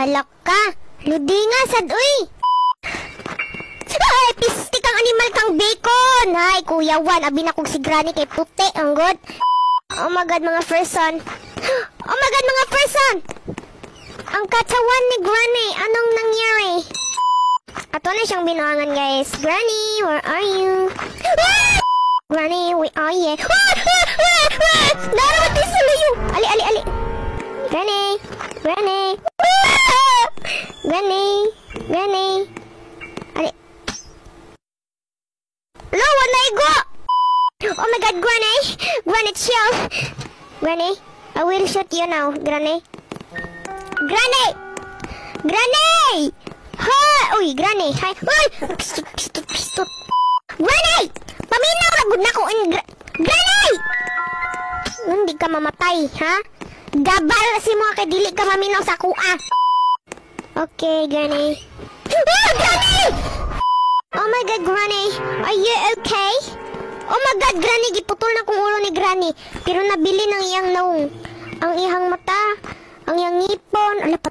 Halak ka. Ludi nga, sad, uy. Ay, pistik ang animal kang bacon. Hay, Kuya Juan, abi na kong si Granny kay puti. Ang good. Oh my God, mga person. Oh my God, mga person. Ang katawan ni Granny. Anong nangyari? Ato na siyang binuangan, guys. Granny, where are you? Granny, where are you? Narawat din sa layo. Ali, ali, ali. Granny, Granny. Granny, Granny. Ali. Hello, wala igo. Oh my God, Granny. Granny, chill. Granny, I will shoot you now, Granny. Granny! Granny! Ha! Uy, Granny. Hi. Uy! Pistot, pistot, pistot. Granny! Paminaw na gud na ko in Granny! Hindi ka mamatay, ha? Gabal si mo kay dili ka maminaw sa kuha. Okay, Granny. Ah, Granny! Oh my God, Granny. Are you okay? Oh my God, Granny. Giputol na kong ulo ni Granny. Pero nabili ng iyang naong. Ang iyang mata. Ang iyang ngipon. Ala, patay.